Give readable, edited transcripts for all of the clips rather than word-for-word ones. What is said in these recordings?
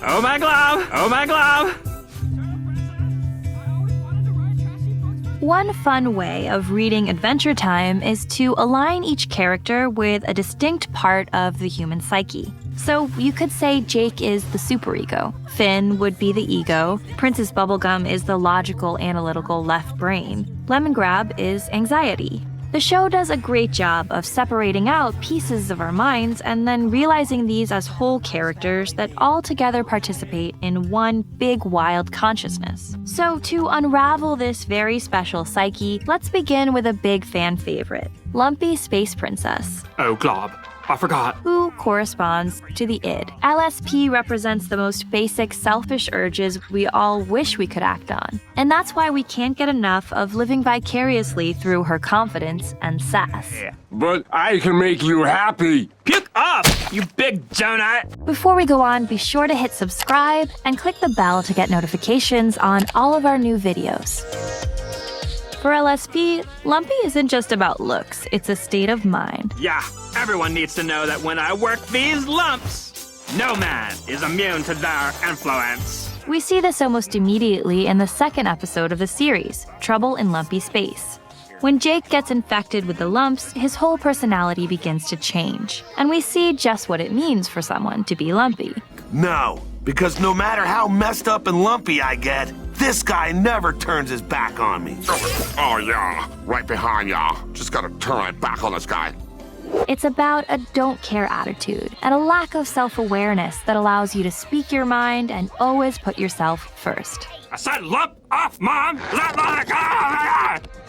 Oh my glob! Oh my glob! One fun way of reading Adventure Time is to align each character with a distinct part of the human psyche. So you could say Jake is the superego, Finn would be the ego, Princess Bubblegum is the logical, analytical left brain, Lemongrab is anxiety. The show does a great job of separating out pieces of our minds and then realizing these as whole characters that all together participate in one big wild consciousness. So to unravel this very special psyche, let's begin with a big fan favorite, Lumpy Space Princess. Oh, glob. I forgot. Who corresponds to the id. LSP represents the most basic selfish urges we all wish we could act on. And that's why we can't get enough of living vicariously through her confidence and sass. But I can make you happy. Puke off, you big donut! Before we go on, be sure to hit subscribe and click the bell to get notifications on all of our new videos. For LSP, Lumpy isn't just about looks, it's a state of mind. Yeah, everyone needs to know that when I work these lumps, no man is immune to their influence. We see this almost immediately in the second episode of the series, Trouble in Lumpy Space. When Jake gets infected with the lumps, his whole personality begins to change, and we see just what it means for someone to be lumpy. No, because no matter how messed up and lumpy I get, this guy never turns his back on me. Oh, yeah. Right behind ya. Just gotta turn my back on this guy. It's about a don't care attitude and a lack of self-awareness that allows you to speak your mind and always put yourself first. I said lump off, Mom!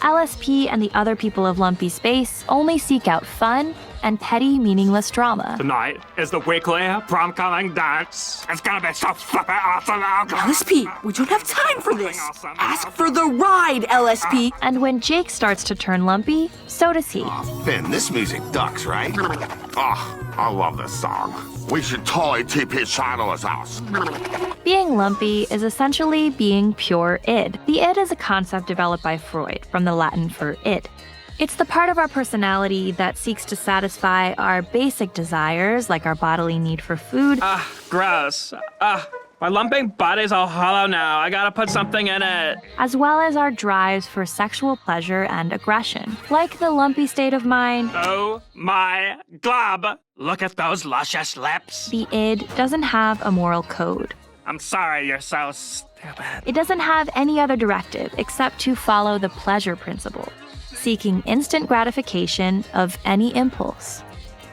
LSP and the other people of Lumpy Space only seek out fun and petty, meaningless drama. Tonight is the weekly prom-coming dance. It's gonna be so flippin' awesome. LSP, we don't have time for this. Ask for the ride, LSP. And when Jake starts to turn lumpy, so does he. Finn, this music ducks, right? Oh, I love this song. We should totally TP Shadow's house. Being lumpy is essentially being pure id. The id is a concept developed by Freud, from the Latin for id. It's the part of our personality that seeks to satisfy our basic desires, like our bodily need for food. Gross. My lumping body's all hollow now. I gotta put something in it. As well as our drives for sexual pleasure and aggression. Like the lumpy state of mind, Oh my glob! Look at those luscious lips. the id doesn't have a moral code. I'm sorry you're so stupid. It doesn't have any other directive except to follow the pleasure principle, seeking instant gratification of any impulse.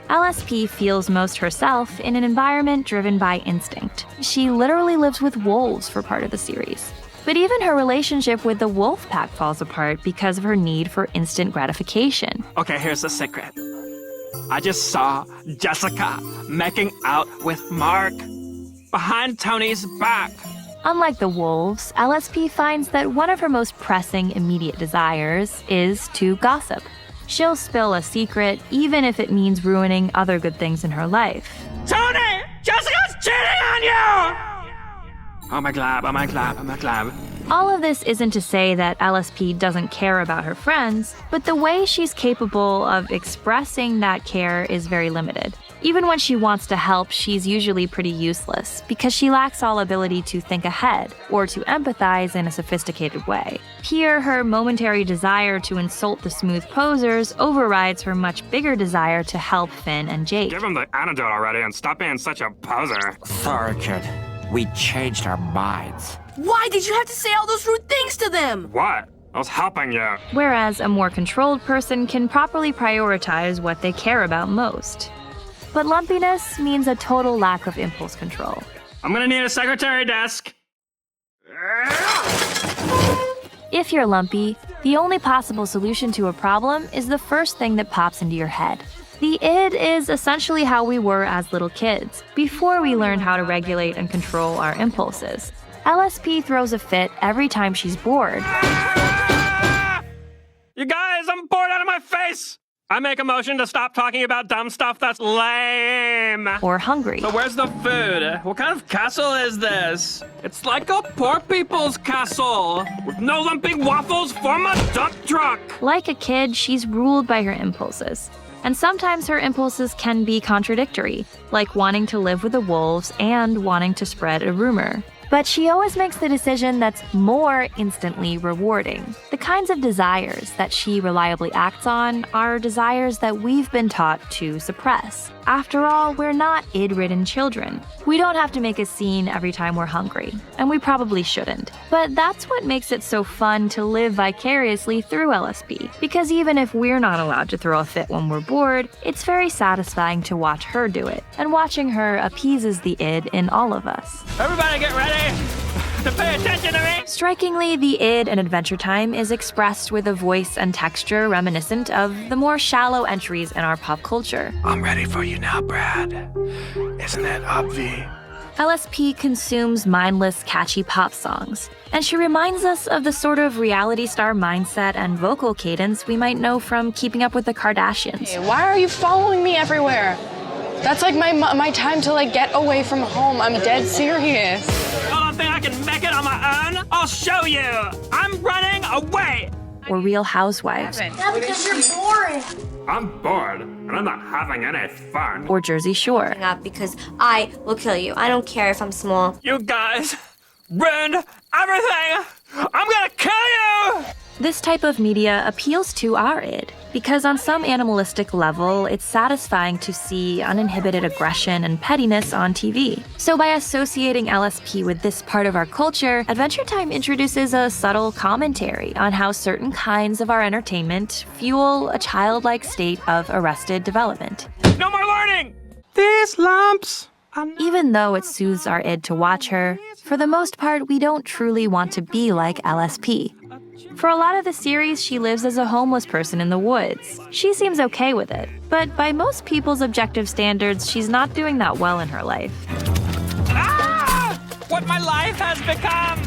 LSP feels most herself in an environment driven by instinct. She literally lives with wolves for part of the series. But even her relationship with the wolf pack falls apart because of her need for instant gratification. Okay, here's the secret. I just saw Jessica making out with Mark behind Tony's back. Unlike the wolves, LSP finds that one of her most pressing immediate desires is to gossip. She'll spill a secret, even if it means ruining other good things in her life. Tony! Jessica's cheating on you! Oh my glob, oh my glob, oh my glob. All of this isn't to say that LSP doesn't care about her friends, but the way she's capable of expressing that care is very limited. Even when she wants to help, she's usually pretty useless because she lacks all ability to think ahead or to empathize in a sophisticated way. Here, her momentary desire to insult the smooth posers overrides her much bigger desire to help Finn and Jake. Give him the antidote already and stop being such a poser. Sorry, kid. We changed our minds. Why did you have to say all those rude things to them? What? I was helping you. Whereas a more controlled person can properly prioritize what they care about most. But lumpiness means a total lack of impulse control. I'm gonna need a secretary desk. If you're lumpy, the only possible solution to a problem is the first thing that pops into your head. The id is essentially how we were as little kids, before we learned how to regulate and control our impulses. LSP throws a fit every time she's bored. You guys, I'm bored out of my face! I make a motion to stop talking about dumb stuff that's lame. Or hungry. So where's the food? What kind of castle is this? It's like a poor people's castle with no lumping waffles from a dump truck. Like a kid, she's ruled by her impulses. And sometimes her impulses can be contradictory, like wanting to live with the wolves and wanting to spread a rumor. But she always makes the decision that's more instantly rewarding. The kinds of desires that she reliably acts on are desires that we've been taught to suppress. After all, we're not id-ridden children. We don't have to make a scene every time we're hungry, and we probably shouldn't. But that's what makes it so fun to live vicariously through LSP, because even if we're not allowed to throw a fit when we're bored, it's very satisfying to watch her do it, and watching her appeases the id in all of us. Everybody get ready to pay attention to me! Strikingly, the id in Adventure Time is expressed with a voice and texture reminiscent of the more shallow entries in our pop culture. I'm ready for you now, Brad. Isn't it obvious? LSP consumes mindless, catchy pop songs, and she reminds us of the sort of reality star mindset and vocal cadence we might know from Keeping Up with the Kardashians. Hey, why are you following me everywhere? That's like my time to like get away from home. I'm dead serious. I don't think I can make it on my own. I'll show you. I'm running away. Or Real Housewives. Yeah, because you're boring. I'm bored, and I'm not having any fun. Or Jersey Shore. Up because I will kill you. I don't care if I'm small. You guys ruined everything. I'm gonna kill you. This type of media appeals to our id, because on some animalistic level, it's satisfying to see uninhibited aggression and pettiness on TV. So by associating LSP with this part of our culture, Adventure Time introduces a subtle commentary on how certain kinds of our entertainment fuel a childlike state of arrested development. No more learning. These lumps. Even though it soothes our id to watch her, for the most part, we don't truly want to be like LSP. For a lot of the series, she lives as a homeless person in the woods. She seems okay with it, but by most people's objective standards, she's not doing that well in her life. Ah! What my life has become!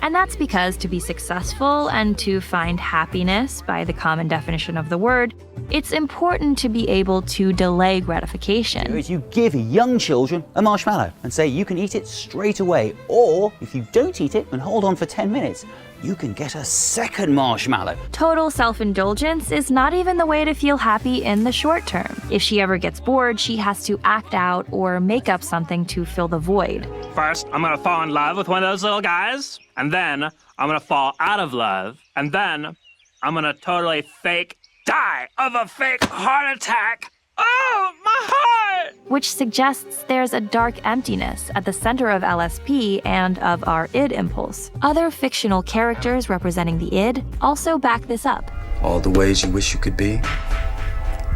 And that's because to be successful and to find happiness, by the common definition of the word, it's important to be able to delay gratification. Is you give young children a marshmallow and say you can eat it straight away, or if you don't eat it and hold on for 10 minutes, you can get a second marshmallow. Total self-indulgence is not even the way to feel happy in the short term. If she ever gets bored, she has to act out or make up something to fill the void. First, I'm gonna fall in love with one of those little guys, and then I'm gonna fall out of love, and then I'm gonna totally fake die of a fake heart attack. Oh, my heart! Which suggests there's a dark emptiness at the center of LSP and of our id impulse. Other fictional characters representing the id also back this up. All the ways you wish you could be,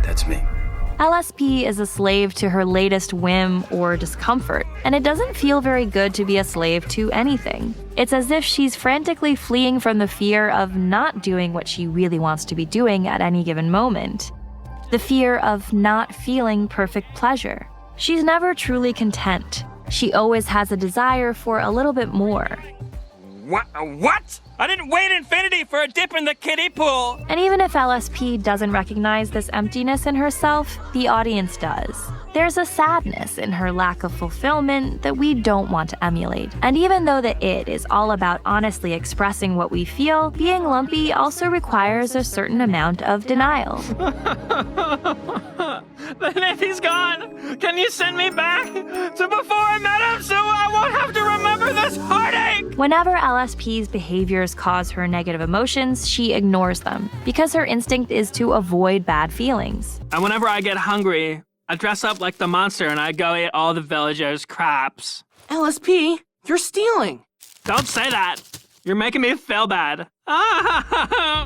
that's me. LSP is a slave to her latest whim or discomfort, and it doesn't feel very good to be a slave to anything. It's as if she's frantically fleeing from the fear of not doing what she really wants to be doing at any given moment. The fear of not feeling perfect pleasure. She's never truly content. She always has a desire for a little bit more. What? I didn't wait infinity for a dip in the kiddie pool. And even if LSP doesn't recognize this emptiness in herself, the audience does. There's a sadness in her lack of fulfillment that we don't want to emulate. And even though the id is all about honestly expressing what we feel, being lumpy also requires a certain amount of denial. Then if he's gone, can you send me back to before I met him so I won't have to remember this heartache? Whenever LSP's behaviors cause her negative emotions, she ignores them, because her instinct is to avoid bad feelings. And whenever I get hungry, I dress up like the monster and I go eat all the villagers' craps. LSP, you're stealing. Don't say that. You're making me feel bad.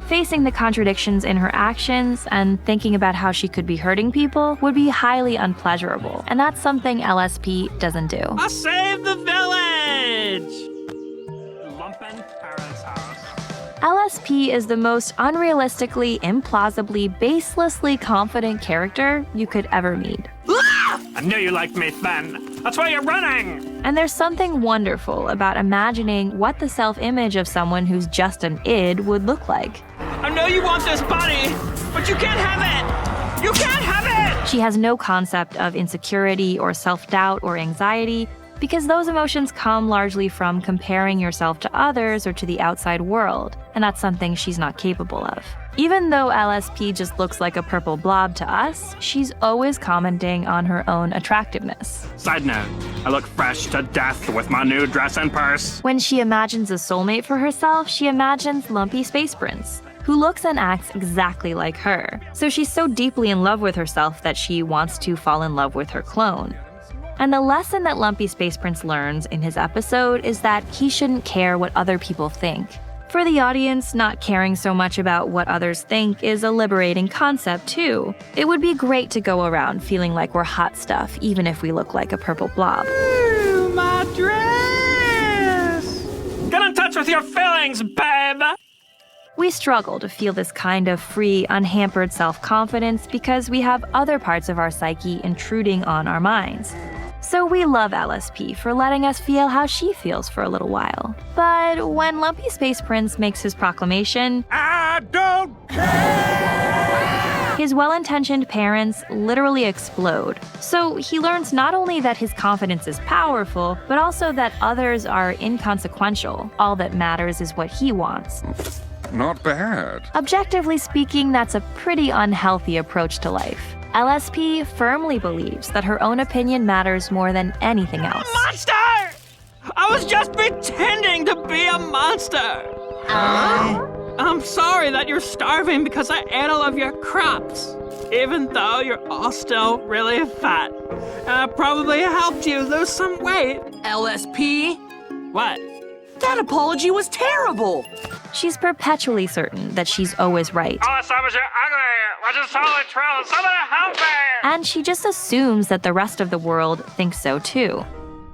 Facing the contradictions in her actions and thinking about how she could be hurting people would be highly unpleasurable, and that's something LSP doesn't do. I saved the village! Lumpin' parents' house. LSP is the most unrealistically, implausibly, baselessly confident character you could ever meet. I knew you liked me, Fen. That's why you're running! And there's something wonderful about imagining what the self-image of someone who's just an id would look like. I know you want this body, but you can't have it! You can't have it! She has no concept of insecurity or self-doubt or anxiety, because those emotions come largely from comparing yourself to others or to the outside world, and that's something she's not capable of. Even though LSP just looks like a purple blob to us, she's always commenting on her own attractiveness. Side note, I look fresh to death with my new dress and purse. When she imagines a soulmate for herself, she imagines Lumpy Space Prince, who looks and acts exactly like her. So she's so deeply in love with herself that she wants to fall in love with her clone. And the lesson that Lumpy Space Prince learns in his episode is that he shouldn't care what other people think. For the audience, not caring so much about what others think is a liberating concept too. It would be great to go around feeling like we're hot stuff, even if we look like a purple blob. Ooh, my dress! Get in touch with your feelings, babe! We struggle to feel this kind of free, unhampered self-confidence because we have other parts of our psyche intruding on our minds. So we love LSP for letting us feel how she feels for a little while. But when Lumpy Space Prince makes his proclamation, I don't care! His well-intentioned parents literally explode. So he learns not only that his confidence is powerful, but also that others are inconsequential. All that matters is what he wants. Not bad. Objectively speaking, that's a pretty unhealthy approach to life. LSP firmly believes that her own opinion matters more than anything else. Monster! I was just pretending to be a monster! I'm sorry that you're starving because I ate all of your crops, even though you're all still really fat. I probably helped you lose some weight. LSP? What? That apology was terrible! She's perpetually certain that she's always right. All I saw was you're ugly, which is totally true. Somebody help me! And she just assumes that the rest of the world thinks so too.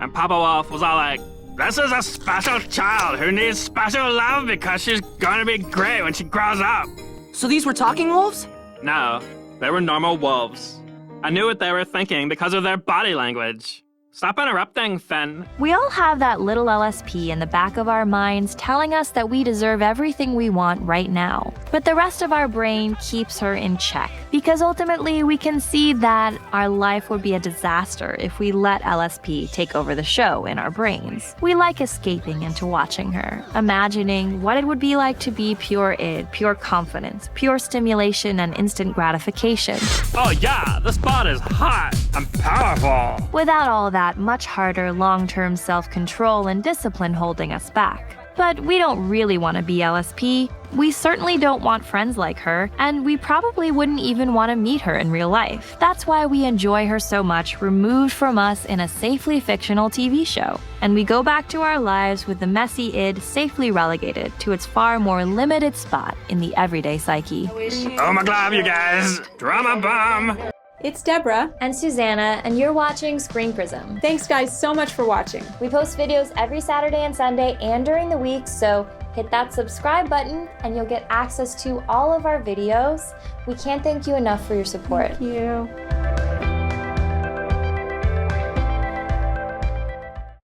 And Papa Wolf was all like, this is a special child who needs special love because she's gonna be great when she grows up. So these were talking wolves? No, they were normal wolves. I knew what they were thinking because of their body language. Stop interrupting, Finn. We all have that little LSP in the back of our minds telling us that we deserve everything we want right now. But the rest of our brain keeps her in check, because ultimately we can see that our life would be a disaster if we let LSP take over the show in our brains. We like escaping into watching her, imagining what it would be like to be pure id, pure confidence, pure stimulation and instant gratification. Oh yeah, this spot is hot and powerful. Without all that much harder long-term self-control and discipline holding us back. But we don't really want to be LSP. We certainly don't want friends like her, and we probably wouldn't even want to meet her in real life. That's why we enjoy her so much removed from us in a safely fictional TV show. And we go back to our lives with the messy id safely relegated to its far more limited spot in the everyday psyche. Oh my god, you guys! Drama bomb! It's Deborah. And Susanna, and you're watching Screen Prism. Thanks guys so much for watching. We post videos every Saturday and Sunday and during the week, so hit that subscribe button and you'll get access to all of our videos. We can't thank you enough for your support. Thank you.